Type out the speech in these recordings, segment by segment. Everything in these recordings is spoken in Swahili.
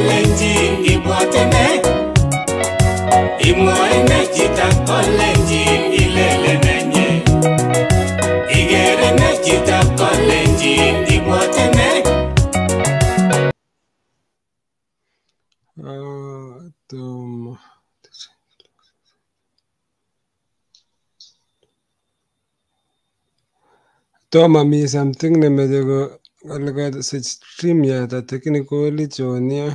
kolenji ibwatene imwoine chito kolenji ilelemenye igerene chito kolenji ibwatene Toma mi something nemeche kosich stream yata technically chonia.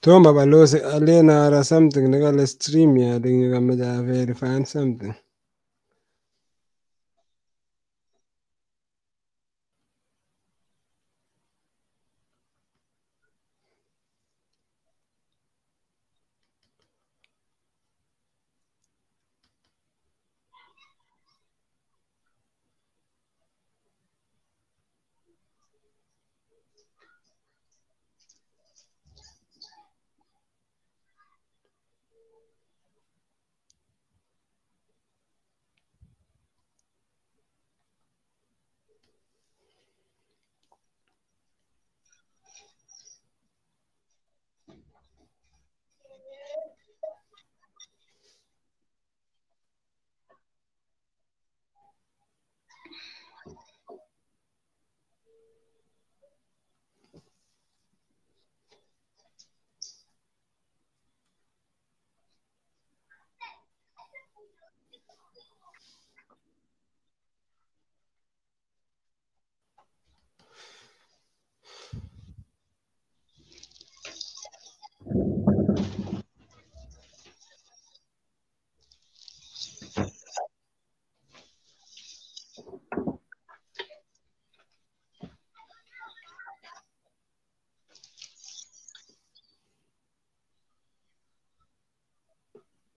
Toma balozi alena ara something nekale stream yata kameche verify something.